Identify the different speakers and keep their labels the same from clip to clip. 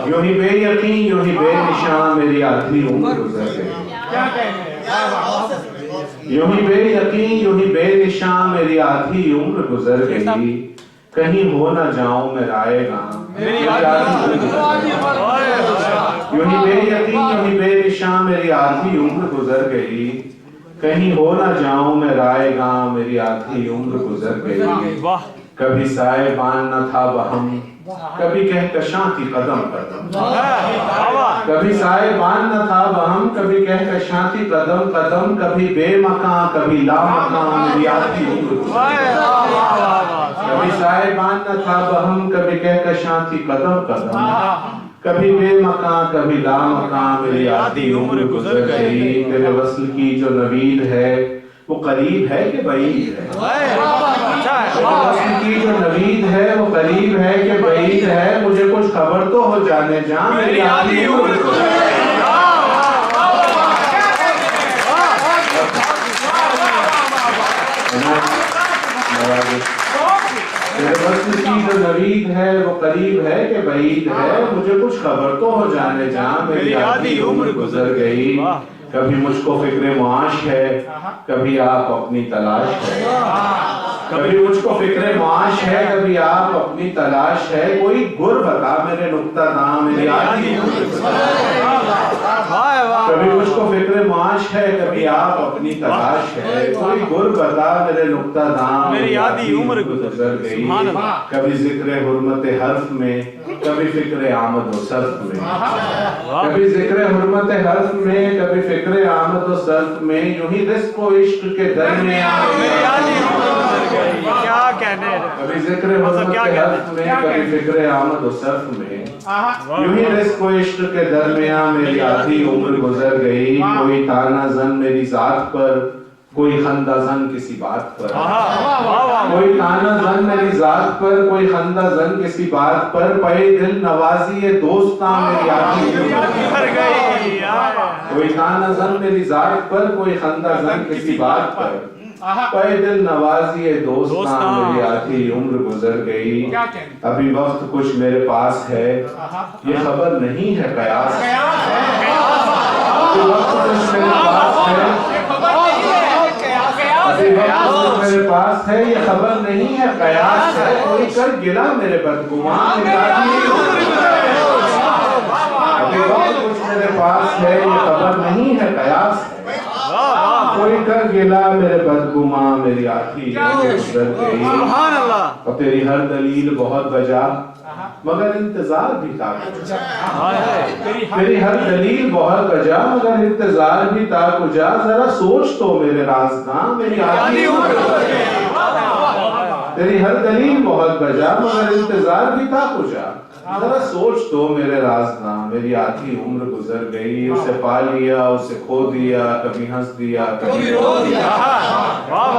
Speaker 1: यूं ही बेयकीन यूं ही बेनिशान मेरी आधी उम्र गुजर गई। यूं ही बेयकीन यूं ही बेनिशान मेरी आधी उम्र गुजर गई। कहीं हो न जाऊं मैं रायगा यूं ही बेयकीन यूं ही बेनिशान मेरी आधी उम्र गुजर गई। कहीं हो न जाऊं मैं रायगा मेरी आधी उम्र गुजर गई। कभी साहिबान न था वहम कभी कहकशां थी कदम कदम। कभी साहिबान न था वहम कभी कहकशां थी कदम कदम। कभी बेमकां कभी लामकां मेरी आधी उम्र गुजर गई। कभी साहिबान न था वहम कभी कहकशां थी कदम कदम। कभी बेमकां कभी लामकां मेरी आधी उम्र गुजर गई। तेरे वस्ल की जो नवीद है वो करीब है कि बईद है। वस्ल की जो नवीद है वो करीब है कि बईद है। मुझे कुछ खबर तो हो जाने जा मेरी आधी उम्र गुजर गई। तेरे वस्ल की जो नवीद है वो करीब है कि बईद है। मुझे कुछ खबर तो हो जाने जा मेरी आधी उम्र गुजर गई। कभी मुझको फिक्र मुआश है कभी आप अपनी तलाश है। कभी मुझको फिक्र मुआश है कभी आप अपनी तलाश है। कोई गुर बता मेरे नुक्ता दाम मेरी आधी उम्र गुजर गई। कभी मुझको फिक्र मुआश है कभी आप अपनी तलाश है। कोई गुर बता मेरे नुक्ता दाम मेरी आधी उम्र गुजर गई। कभी जिक्र हुर्मत हर्फ में कभी फिक्र आमद व सर्फ में। कभी जिक्र हुर्मत हर्फ में कभी फिक्र आमद व सर्फ में। यूं ही रिस्क व इश्क के दरमियान
Speaker 2: क्या कहने।
Speaker 1: कभी जिक्र हुर्मत हर्फ में कभी फिक्र आमद व सर्फ में। यूं ही रिस्क व इश्क के दरमियान मेरी आधी उम्र गुजर गई। कोई ताना जन मेरी जात पर कोई खंदा जन किसी बात पर। कोई ताना जन मेरी जात पर कोई खंदा जन किसी बात पर। पे दिल नवाजी ये दोस्तां मेरी आधी उम्र गुजर गई। कोई ताना जन मेरी जात पर कोई खंदा जन किसी बात पर। पे दिल नवाजी ये दोस्तां मेरी आधी उम्र गुजर गई। अभी वक्त कुछ मेरे पास है ये खबर नहीं है कयास। अभी वक्त कुछ मेरे पास है अभी वक्त कुछ मेरे पास है ये खबर नहीं है कयास है। कोई कर गिला मेरे बदगुमान मेरी आधी उम्र गुजर गई। अभी वक्त कुछ मेरे पास है ये खबर नहीं है कयास है। कोई कर गिला मेरे बदगुमा मेरी आधी उम्र गुजर गई। और तेरी हर दलील बहुत बजा मगर इंतजार भी था कुजा। तेरी हर दलील बहुत बजा मगर इंतजार भी था कुजा। जरा सोच तो मेरे राज़दां मेरी आधी उम्र गुजर गई। तेरी हर दलील बहुत बजा मगर इंतजार भी था कुजा। जरा सोच तो मेरे राज़दां मेरी आधी उम्र गुजर गई। उसे पा लिया उसे खो दिया कभी हंस दिया कभी रो दिया।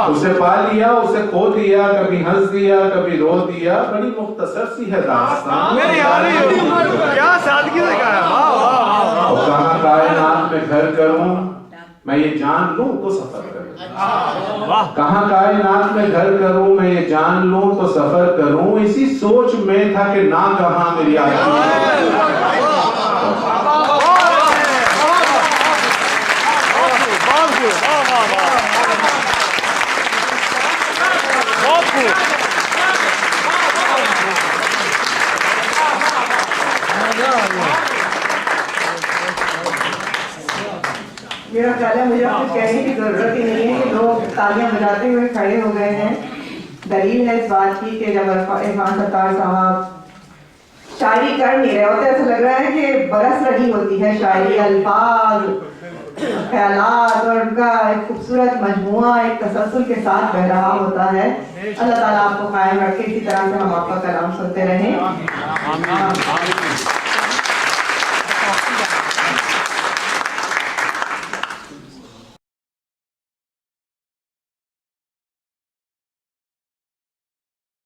Speaker 1: उसे पा लिया उसे खो दिया कभी हंस दिया कभी रो दिया। बड़ी मुख्तसर सी है दास्तान
Speaker 2: मेरी आधी उम्र। क्या सादगी से कहा।
Speaker 1: और कहाँ कायनात में घर करूं मैं ये जान लूं तो सफर करूं। कहाँ कायनात में घर करूं मैं ये जान लूं तो सफर करूं। इसी सोच में था कि ना कहां मेरी आधी
Speaker 3: मेरा ख्याल है मुझे आपको कहने की जरूरत ही नहीं है कि लोग तालियां बजाते हुए खड़े हो गए हैं। दलील है इस बात की कि जब इरफान सत्तार साहब शायरी कर नहीं रहे होते ऐसा लग रहा है कि बरस रही होती है शायरी अल्फाज ख्यालात और उनका एक खूबसूरत मजमुआ एक तसलसल के साथ बह रहा होता है। अल्लाह ताला आपको कायम रखे। इसी तरह से हम आपका कलाम सुनते रहें।